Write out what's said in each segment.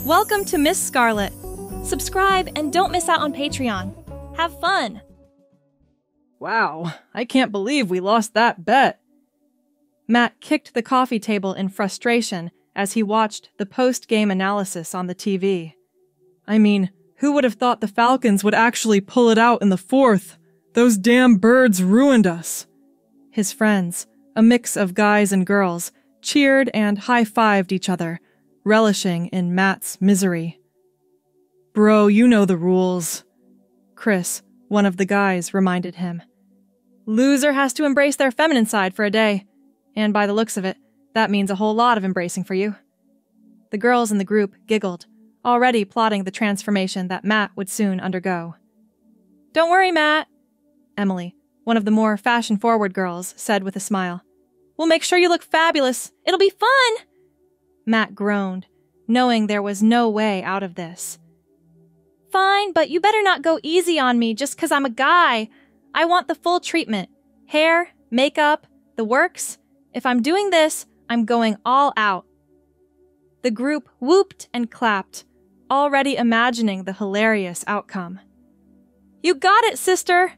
Welcome to Miss Scarlett. Subscribe and don't miss out on Patreon. Have fun! Wow, I can't believe we lost that bet. Matt kicked the coffee table in frustration as he watched the post-game analysis on the TV. I mean, who would have thought the Falcons would actually pull it out in the fourth? Those damn birds ruined us. His friends, a mix of guys and girls, cheered and high-fived each other, relishing in Matt's misery. Bro, you know the rules. Chris, one of the guys, reminded him. Loser has to embrace their feminine side for a day. And by the looks of it, that means a whole lot of embracing for you. The girls in the group giggled, already plotting the transformation that Matt would soon undergo. Don't worry, Matt, Emily, one of the more fashion-forward girls, said with a smile. We'll make sure you look fabulous. It'll be fun! Matt groaned, knowing there was no way out of this. Fine, but you better not go easy on me just 'cause I'm a guy. I want the full treatment. Hair, makeup, the works. If I'm doing this, I'm going all out. The group whooped and clapped, already imagining the hilarious outcome. You got it, sister!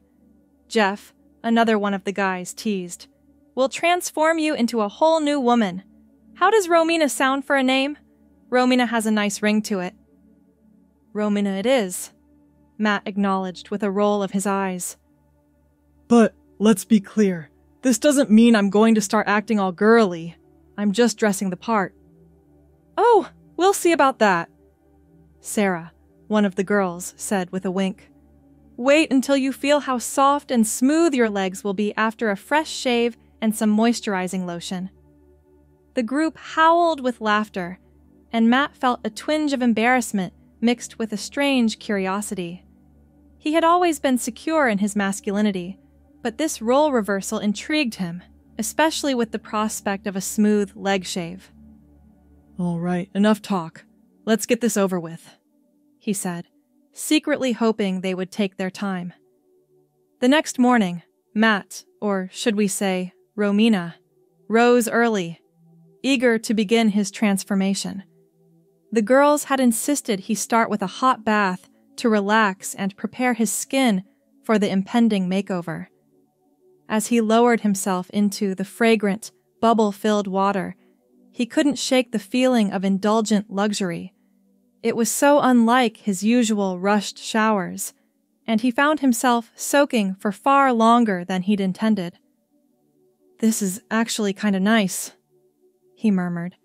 Jeff, another one of the guys, teased. We'll transform you into a whole new woman. How does Romina sound for a name? Romina has a nice ring to it. Romina it is, Matt acknowledged with a roll of his eyes. But let's be clear. This doesn't mean I'm going to start acting all girly. I'm just dressing the part. Oh, we'll see about that. Sarah, one of the girls, said with a wink. Wait until you feel how soft and smooth your legs will be after a fresh shave and some moisturizing lotion. The group howled with laughter, and Matt felt a twinge of embarrassment mixed with a strange curiosity. He had always been secure in his masculinity, but this role reversal intrigued him, especially with the prospect of a smooth leg shave. All right, enough talk. Let's get this over with, he said, secretly hoping they would take their time. The next morning, Matt, or should we say, Romina, rose early, eager to begin his transformation. The girls had insisted he start with a hot bath to relax and prepare his skin for the impending makeover. As he lowered himself into the fragrant, bubble-filled water, he couldn't shake the feeling of indulgent luxury. It was so unlike his usual rushed showers, and he found himself soaking for far longer than he'd intended. This is actually kind of nice, he murmured,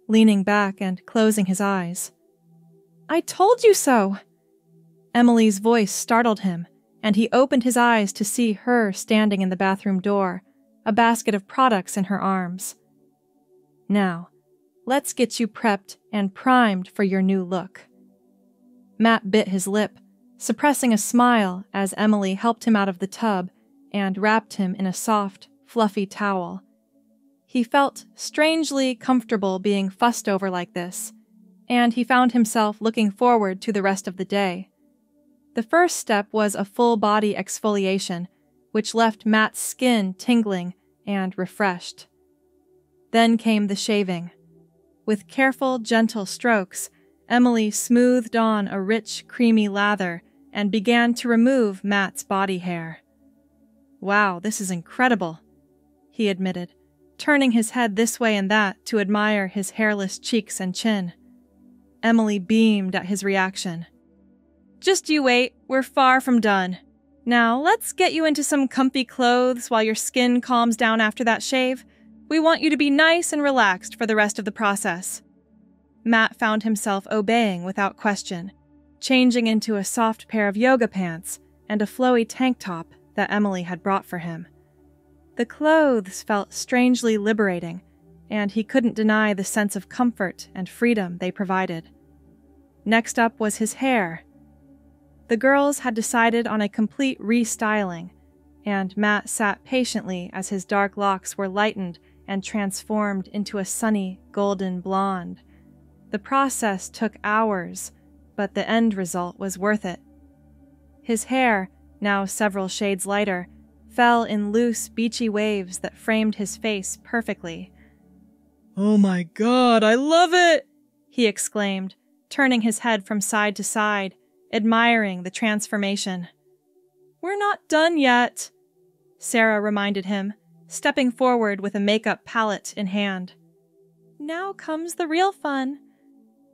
leaning back and closing his eyes. I told you so! Emily's voice startled him, and he opened his eyes to see her standing in the bathroom door, a basket of products in her arms. Now, let's get you prepped and primed for your new look. Matt bit his lip, suppressing a smile as Emily helped him out of the tub and wrapped him in a soft, fluffy towel. He felt strangely comfortable being fussed over like this, and he found himself looking forward to the rest of the day. The first step was a full-body exfoliation, which left Matt's skin tingling and refreshed. Then came the shaving. With careful, gentle strokes, Emily smoothed on a rich, creamy lather and began to remove Matt's body hair. Wow, this is incredible, he admitted, turning his head this way and that to admire his hairless cheeks and chin. Emily beamed at his reaction. Just you wait, we're far from done. Now, let's get you into some comfy clothes while your skin calms down after that shave. We want you to be nice and relaxed for the rest of the process. Matt found himself obeying without question, changing into a soft pair of yoga pants and a flowy tank top that Emily had brought for him. The clothes felt strangely liberating, and he couldn't deny the sense of comfort and freedom they provided. Next up was his hair. The girls had decided on a complete restyling, and Matt sat patiently as his dark locks were lightened and transformed into a sunny, golden blonde. The process took hours, but the end result was worth it. His hair, now several shades lighter, fell in loose, beachy waves that framed his face perfectly. Oh my God, I love it! He exclaimed, turning his head from side to side, admiring the transformation. "We're not done yet," Sarah reminded him, stepping forward with a makeup palette in hand. "Now comes the real fun."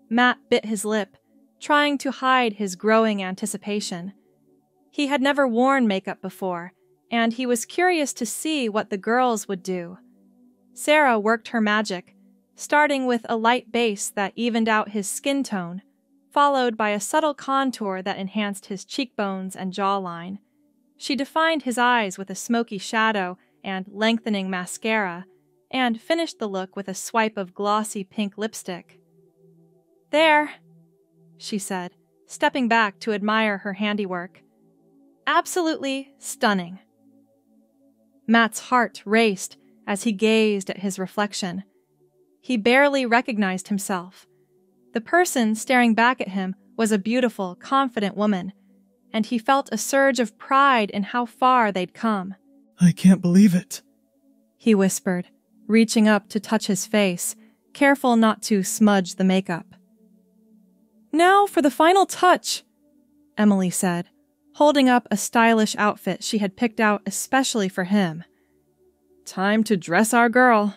Matt bit his lip, trying to hide his growing anticipation. He had never worn makeup before, and he was curious to see what the girls would do. Sarah worked her magic, starting with a light base that evened out his skin tone, followed by a subtle contour that enhanced his cheekbones and jawline. She defined his eyes with a smoky shadow and lengthening mascara, and finished the look with a swipe of glossy pink lipstick. "There," she said, stepping back to admire her handiwork. "Absolutely stunning." Matt's heart raced as he gazed at his reflection. He barely recognized himself. The person staring back at him was a beautiful, confident woman, and he felt a surge of pride in how far they'd come. "I can't believe it," he whispered, reaching up to touch his face, careful not to smudge the makeup. "Now for the final touch," Emily said, holding up a stylish outfit she had picked out especially for him. "Time to dress our girl."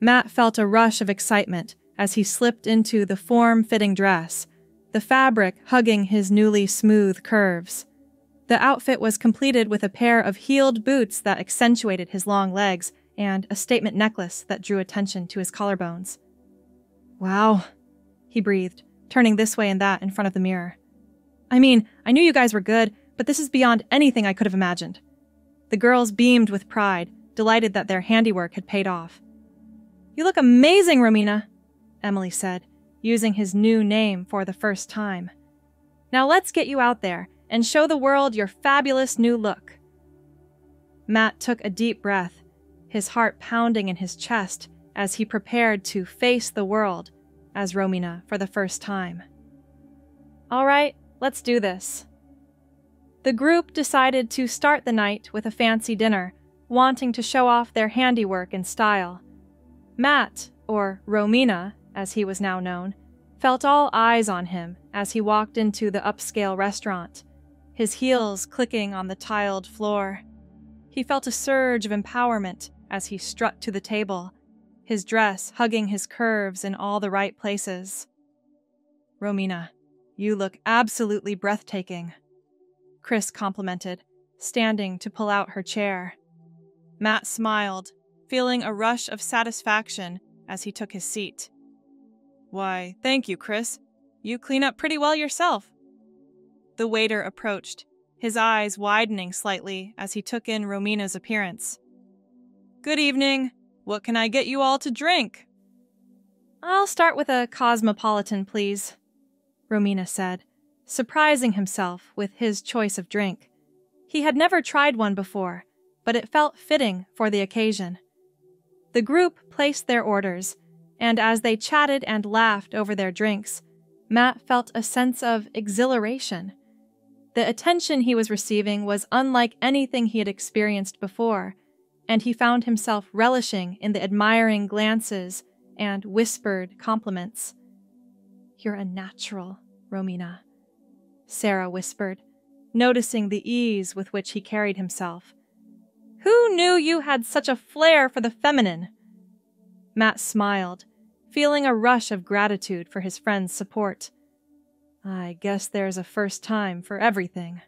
Matt felt a rush of excitement as he slipped into the form-fitting dress, the fabric hugging his newly smooth curves. The outfit was completed with a pair of heeled boots that accentuated his long legs and a statement necklace that drew attention to his collarbones. "Wow," he breathed, turning this way and that in front of the mirror. "I mean, I knew you guys were good, but this is beyond anything I could have imagined." The girls beamed with pride, delighted that their handiwork had paid off. "You look amazing, Romina," Emily said, using his new name for the first time. "Now let's get you out there and show the world your fabulous new look." Matt took a deep breath, his heart pounding in his chest as he prepared to face the world as Romina for the first time. "All right, let's do this." The group decided to start the night with a fancy dinner, wanting to show off their handiwork and style. Matt, or Romina, as he was now known, felt all eyes on him as he walked into the upscale restaurant, his heels clicking on the tiled floor. He felt a surge of empowerment as he strut to the table, his dress hugging his curves in all the right places. "Romina, you look absolutely breathtaking," Chris complimented, standing to pull out her chair. Matt smiled, feeling a rush of satisfaction as he took his seat. "Why, thank you, Chris. You clean up pretty well yourself." The waiter approached, his eyes widening slightly as he took in Romina's appearance. "Good evening. What can I get you all to drink?" "I'll start with a cosmopolitan, please," Romina said, surprising himself with his choice of drink. He had never tried one before, but it felt fitting for the occasion. The group placed their orders, and as they chatted and laughed over their drinks, Matt felt a sense of exhilaration. The attention he was receiving was unlike anything he had experienced before, and he found himself relishing in the admiring glances and whispered compliments. "You're a natural, Romina," Sarah whispered, noticing the ease with which he carried himself. "Who knew you had such a flair for the feminine?" Matt smiled, feeling a rush of gratitude for his friend's support. "I guess there's a first time for everything."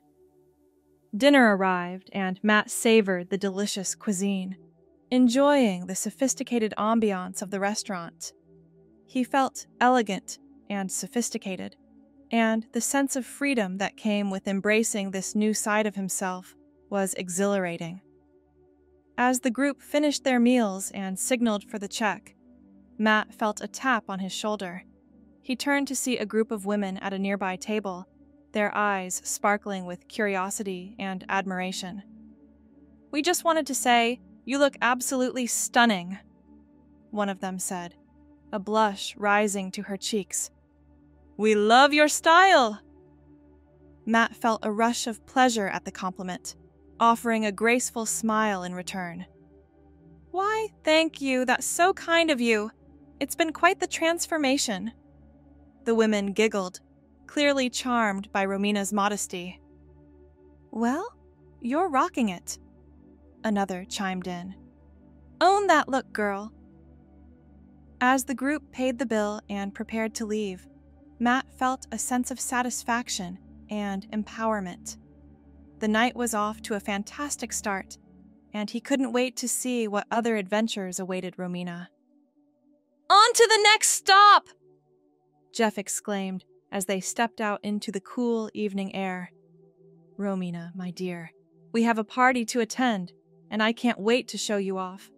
Dinner arrived, and Matt savored the delicious cuisine, enjoying the sophisticated ambiance of the restaurant. He felt elegant and sophisticated, and the sense of freedom that came with embracing this new side of himself was exhilarating. As the group finished their meals and signaled for the check, Matt felt a tap on his shoulder. He turned to see a group of women at a nearby table, their eyes sparkling with curiosity and admiration. "We just wanted to say, you look absolutely stunning," one of them said, a blush rising to her cheeks. "We love your style!" Matt felt a rush of pleasure at the compliment, offering a graceful smile in return. "Why, thank you, that's so kind of you. It's been quite the transformation." The women giggled, clearly charmed by Romina's modesty. "Well, you're rocking it," another chimed in. "Own that look, girl." As the group paid the bill and prepared to leave, Matt felt a sense of satisfaction and empowerment. The night was off to a fantastic start, and he couldn't wait to see what other adventures awaited Romina. "On to the next stop!" Jeff exclaimed as they stepped out into the cool evening air. "Romina, my dear, we have a party to attend, and I can't wait to show you off."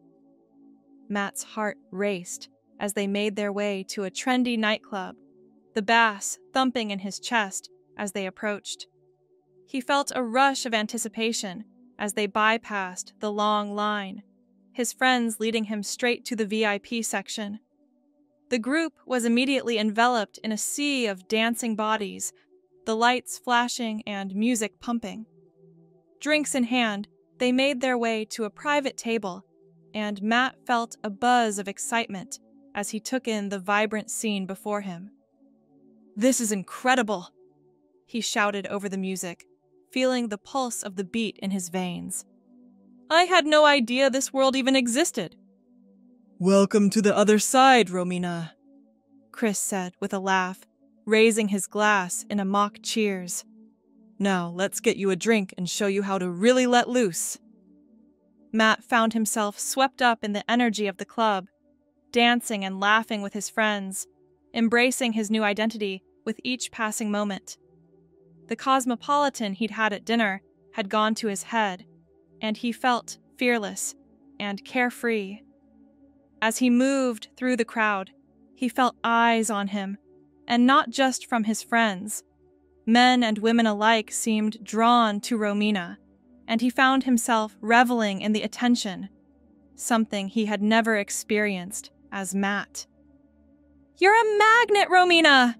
Matt's heart raced as they made their way to a trendy nightclub, the bass thumping in his chest as they approached. He felt a rush of anticipation as they bypassed the long line, his friends leading him straight to the VIP section. The group was immediately enveloped in a sea of dancing bodies, the lights flashing and music pumping. Drinks in hand, they made their way to a private table, and Matt felt a buzz of excitement as he took in the vibrant scene before him. "This is incredible!" he shouted over the music, feeling the pulse of the beat in his veins. "I had no idea this world even existed." Welcome to the other side, Romina, Chris said with a laugh, raising his glass in a mock cheers. "Now let's get you a drink and show you how to really let loose." Matt found himself swept up in the energy of the club, dancing and laughing with his friends, embracing his new identity with each passing moment. The cosmopolitan he'd had at dinner had gone to his head, and he felt fearless and carefree. As he moved through the crowd, he felt eyes on him, and not just from his friends. Men and women alike seemed drawn to Romina, and he found himself reveling in the attention, something he had never experienced as Matt. "You're a magnet, Romina!"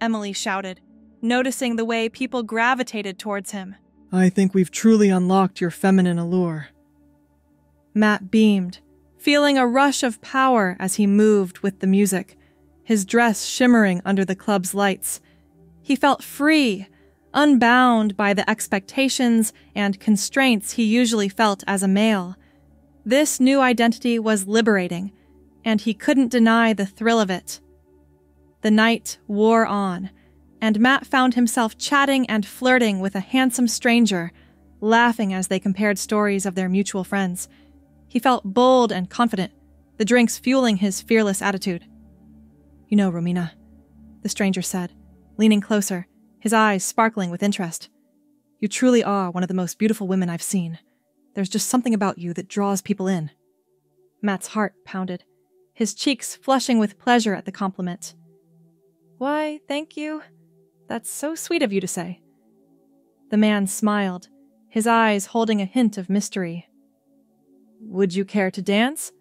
Emily shouted, noticing the way people gravitated towards him. "I think we've truly unlocked your feminine allure." Matt beamed, feeling a rush of power as he moved with the music, his dress shimmering under the club's lights. He felt free, unbound by the expectations and constraints he usually felt as a male. This new identity was liberating, and he couldn't deny the thrill of it. The night wore on, and Matt found himself chatting and flirting with a handsome stranger, laughing as they compared stories of their mutual friends. He felt bold and confident, the drinks fueling his fearless attitude. "You know, Romina," the stranger said, leaning closer, his eyes sparkling with interest. "You truly are one of the most beautiful women I've seen. There's just something about you that draws people in." Matt's heart pounded, his cheeks flushing with pleasure at the compliment. "Why, thank you. That's so sweet of you to say." The man smiled, his eyes holding a hint of mystery. "Would you care to dance?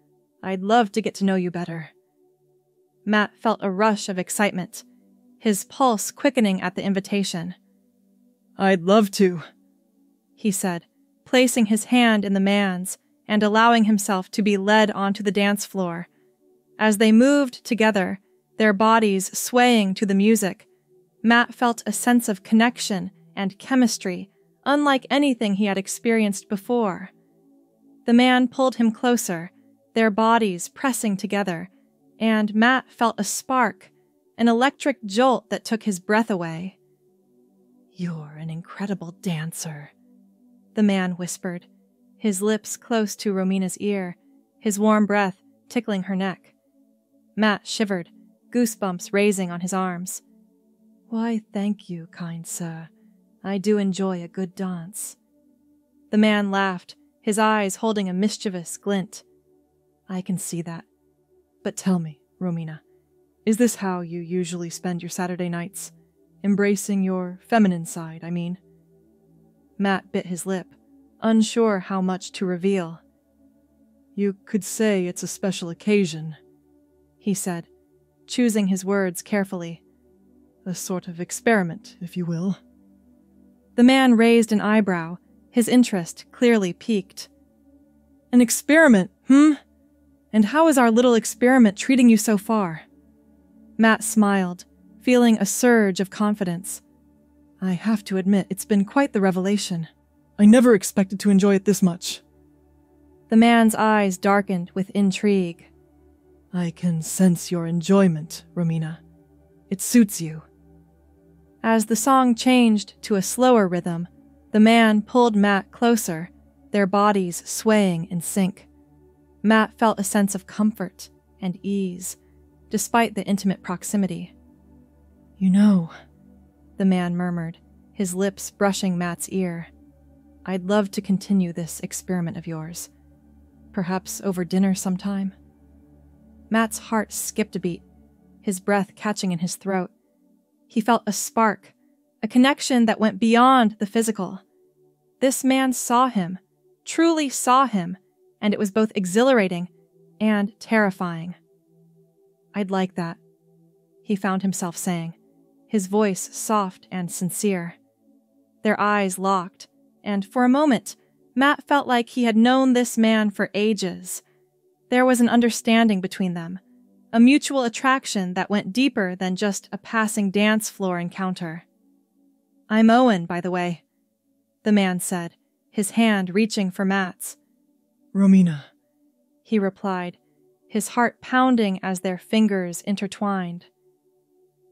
I'd love to get to know you better." Matt felt a rush of excitement, his pulse quickening at the invitation. "I'd love to," he said, placing his hand in the man's and allowing himself to be led onto the dance floor. As they moved together, their bodies swaying to the music, Matt felt a sense of connection and chemistry unlike anything he had experienced before. The man pulled him closer, their bodies pressing together, and Matt felt a spark, an electric jolt that took his breath away. "You're an incredible dancer," the man whispered, his lips close to Romina's ear, his warm breath tickling her neck. Matt shivered, goosebumps raising on his arms. "Why, thank you, kind sir. I do enjoy a good dance." The man laughed, his eyes holding a mischievous glint. "I can see that. But tell me, Romina, is this how you usually spend your Saturday nights? Embracing your feminine side, I mean?" Matt bit his lip, unsure how much to reveal. "You could say it's a special occasion," he said, choosing his words carefully. "A sort of experiment, if you will." The man raised an eyebrow, his interest clearly piqued. "An experiment, And how is our little experiment treating you so far?" Matt smiled, feeling a surge of confidence. I have to admit, it's been quite the revelation. I never expected to enjoy it this much. The man's eyes darkened with intrigue. I can sense your enjoyment, Romina. It suits you. As the song changed to a slower rhythm, the man pulled Matt closer, their bodies swaying in sync. Matt felt a sense of comfort and ease, despite the intimate proximity. You know, the man murmured, his lips brushing Matt's ear. I'd love to continue this experiment of yours. Perhaps over dinner sometime? Matt's heart skipped a beat, his breath catching in his throat. He felt a spark, a connection that went beyond the physical. This man saw him, truly saw him, and it was both exhilarating and terrifying. I'd like that, he found himself saying, his voice soft and sincere. Their eyes locked, and for a moment, Matt felt like he had known this man for ages. There was an understanding between them, a mutual attraction that went deeper than just a passing dance floor encounter. I'm Owen, by the way, the man said, his hand reaching for Matt's. Romina, he replied, his heart pounding as their fingers intertwined.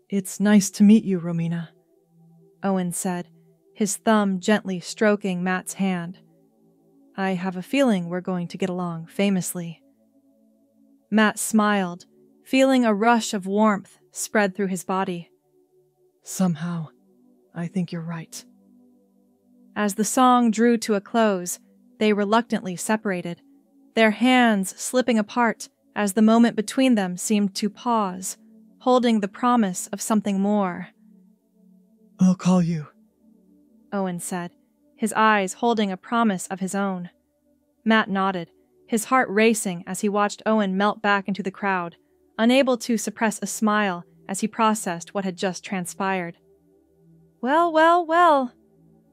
It's nice to meet you, Romina, Owen said, his thumb gently stroking Matt's hand. I have a feeling we're going to get along famously. Matt smiled, feeling a rush of warmth spread through his body. Somehow, I think you're right. As the song drew to a close, they reluctantly separated, their hands slipping apart as the moment between them seemed to pause, holding the promise of something more. I'll call you, Owen said, his eyes holding a promise of his own. Matt nodded, his heart racing as he watched Owen melt back into the crowd, unable to suppress a smile as he processed what had just transpired. Well, well, well,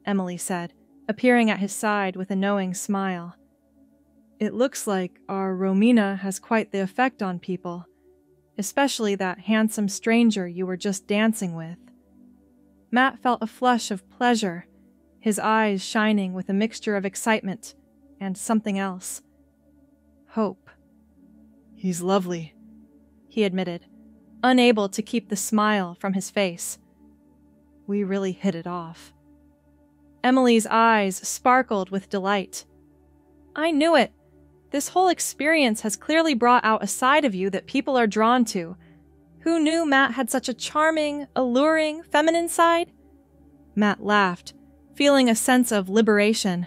Emily said, appearing at his side with a knowing smile. It looks like our Romina has quite the effect on people, especially that handsome stranger you were just dancing with. Matt felt a flush of pleasure, his eyes shining with a mixture of excitement and something else. Hope. He's lovely, he admitted, unable to keep the smile from his face. We really hit it off. Emily's eyes sparkled with delight. I knew it. This whole experience has clearly brought out a side of you that people are drawn to. Who knew Matt had such a charming, alluring, feminine side? Matt laughed, feeling a sense of liberation.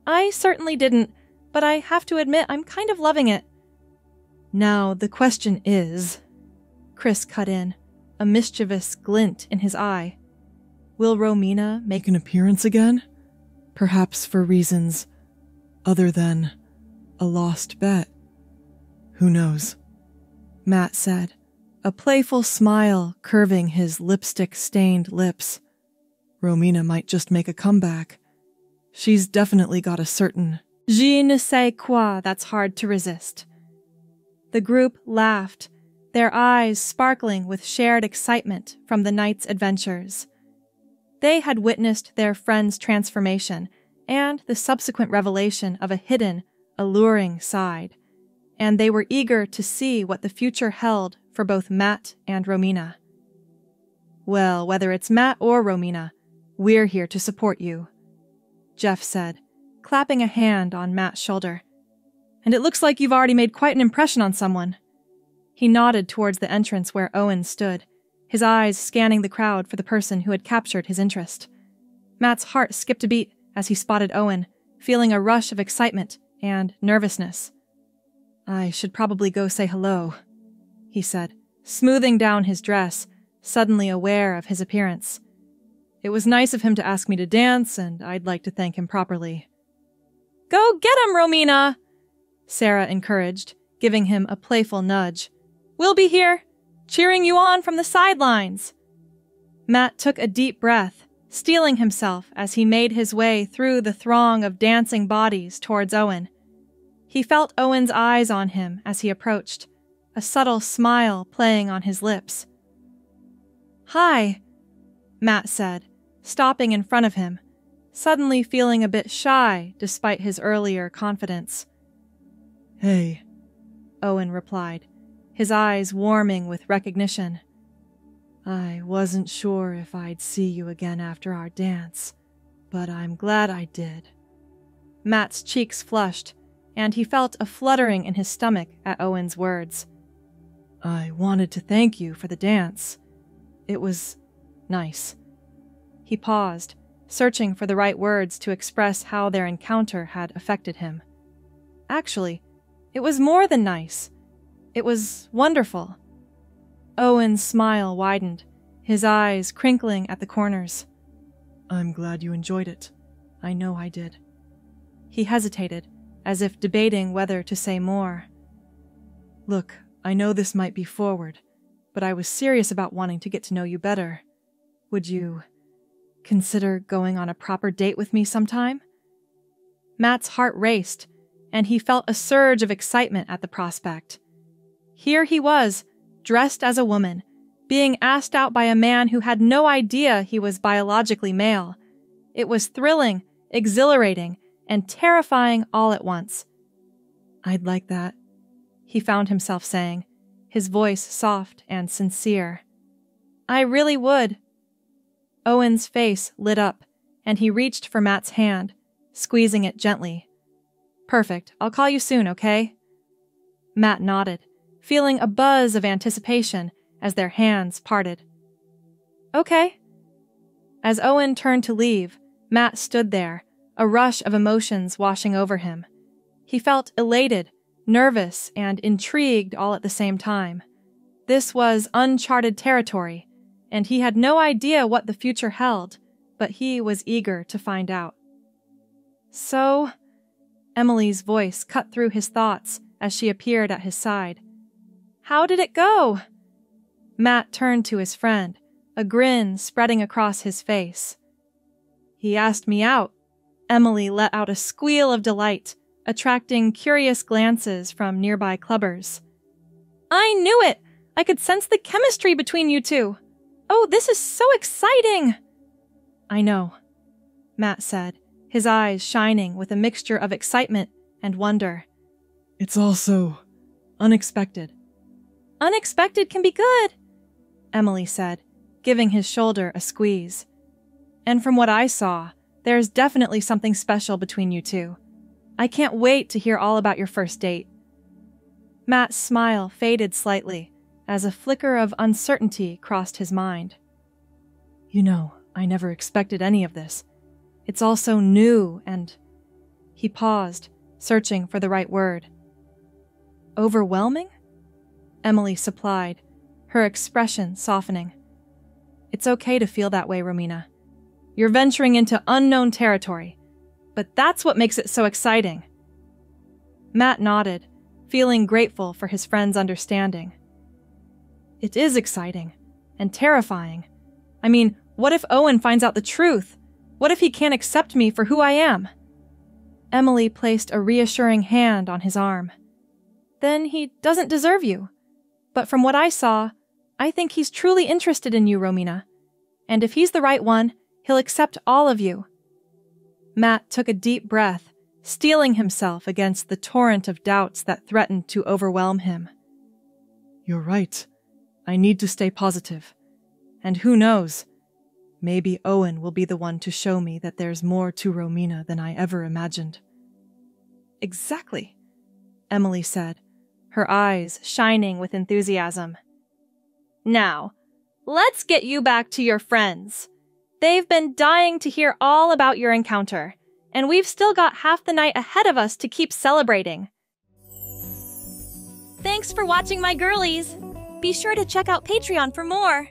I certainly didn't, but I have to admit I'm kind of loving it. Now, the question is, Chris cut in, a mischievous glint in his eye. Will Romina make an appearance again? Perhaps for reasons other than a lost bet. Who knows? Matt said, a playful smile curving his lipstick-stained lips. Romina might just make a comeback. She's definitely got a certain je ne sais quoi that's hard to resist. The group laughed, their eyes sparkling with shared excitement from the night's adventures. They had witnessed their friend's transformation and the subsequent revelation of a hidden, alluring side, and they were eager to see what the future held for both Matt and Romina. Well, whether it's Matt or Romina, we're here to support you, Jeff said, clapping a hand on Matt's shoulder. And it looks like you've already made quite an impression on someone. He nodded towards the entrance where Owen stood, his eyes scanning the crowd for the person who had captured his interest. Matt's heart skipped a beat as he spotted Owen, feeling a rush of excitement and nervousness. I should probably go say hello, he said, smoothing down his dress, suddenly aware of his appearance. It was nice of him to ask me to dance, and I'd like to thank him properly. Go get him, Romina, Sarah encouraged, giving him a playful nudge. We'll be here, cheering you on from the sidelines. Matt took a deep breath, steeling himself as he made his way through the throng of dancing bodies towards Owen. He felt Owen's eyes on him as he approached, a subtle smile playing on his lips. Hi, Matt said, stopping in front of him, suddenly feeling a bit shy despite his earlier confidence. Hey, Owen replied, his eyes warming with recognition. I wasn't sure if I'd see you again after our dance, but I'm glad I did. Matt's cheeks flushed, and he felt a fluttering in his stomach at Owen's words. I wanted to thank you for the dance. It was nice. He paused, searching for the right words to express how their encounter had affected him. Actually, it was more than nice. It was wonderful. Owen's smile widened, his eyes crinkling at the corners. I'm glad you enjoyed it. I know I did. He hesitated, as if debating whether to say more. Look, I know this might be forward, but I was serious about wanting to get to know you better. Would you consider going on a proper date with me sometime? Matt's heart raced, and he felt a surge of excitement at the prospect. Here he was, dressed as a woman, being asked out by a man who had no idea he was biologically male. It was thrilling, exhilarating, and terrifying all at once. I'd like that, he found himself saying, his voice soft and sincere. I really would. Owen's face lit up, and he reached for Matt's hand, squeezing it gently. Perfect, I'll call you soon, okay? Matt nodded, feeling a buzz of anticipation as their hands parted. Okay. As Owen turned to leave, Matt stood there, a rush of emotions washing over him. He felt elated, nervous, and intrigued all at the same time. This was uncharted territory, and he had no idea what the future held, but he was eager to find out. So, Emily's voice cut through his thoughts as she appeared at his side. How did it go? Matt turned to his friend, a grin spreading across his face. He asked me out. Emily let out a squeal of delight, attracting curious glances from nearby clubbers. I knew it! I could sense the chemistry between you two. Oh, this is so exciting! I know, Matt said, his eyes shining with a mixture of excitement and wonder. It's also unexpected. Unexpected can be good, Emily said, giving his shoulder a squeeze. And from what I saw, there's definitely something special between you two. I can't wait to hear all about your first date. Matt's smile faded slightly as a flicker of uncertainty crossed his mind. You know, I never expected any of this. It's all so new and... He paused, searching for the right word. Overwhelming? Emily supplied, her expression softening. It's okay to feel that way, Romina. You're venturing into unknown territory, but that's what makes it so exciting. Matt nodded, feeling grateful for his friend's understanding. It is exciting and terrifying. I mean, what if Owen finds out the truth? What if he can't accept me for who I am? Emily placed a reassuring hand on his arm. Then he doesn't deserve you. But from what I saw, I think he's truly interested in you, Romina. And if he's the right one, he'll accept all of you. Matt took a deep breath, steeling himself against the torrent of doubts that threatened to overwhelm him. You're right. I need to stay positive. And who knows? Maybe Owen will be the one to show me that there's more to Romina than I ever imagined. Exactly, Emily said, her eyes shining with enthusiasm. Now, let's get you back to your friends. They've been dying to hear all about your encounter, and we've still got half the night ahead of us to keep celebrating. Thanks for watching, my girlies. Be sure to check out Patreon for more.